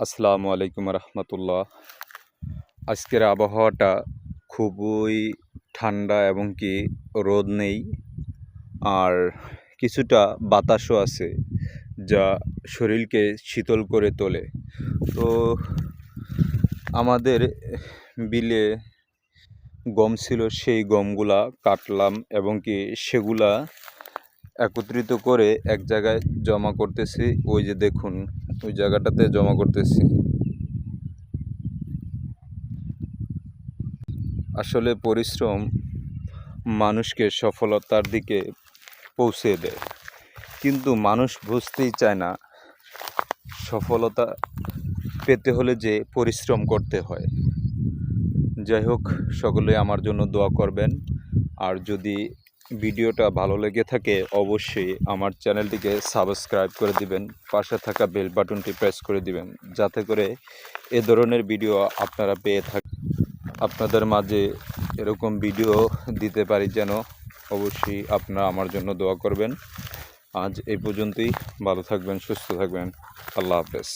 আসসালামু আলাইকুম রহমতুল্লাহ। আজকের আবহাওয়াটা খুবই ঠান্ডা এবং কি রোদ নেই, আর কিছুটা বাতাসও আছে যা শরীরকে শীতল করে তোলে। তো আমাদের বিলে গম ছিল, সেই গমগুলা কাটলাম এবং কি সেগুলা একত্রিত করে এক জায়গায় জমা করতেছি। ওই যে দেখুন, ওই জায়গাটাতে জমা করতেছি। আসলে পরিশ্রম মানুষকে সফলতার দিকে পৌঁছে দেয়, কিন্তু মানুষ বুঝতেই চায় না সফলতা পেতে হলে যে পরিশ্রম করতে হয়। যাই হোক, সকলে আমার জন্য দোয়া করবেন। আর যদি ভিডিওটা ভালো লেগে থাকে অবশ্যই আমার চ্যানেলটিকে সাবস্ক্রাইব করে দিবেন, পাশে থাকা বেল বাটনটি প্রেস করে দিবেন, যাতে করে এ ধরনের ভিডিও আপনারা পেয়ে থাকেন। আপনাদের মাঝে এরকম ভিডিও দিতে পারি যেন। অবশ্যই আপনারা আমার জন্য দোয়া করবেন। আজ এই পর্যন্তই। ভালো থাকবেন, সুস্থ থাকবেন। আল্লাহ হাফেজ।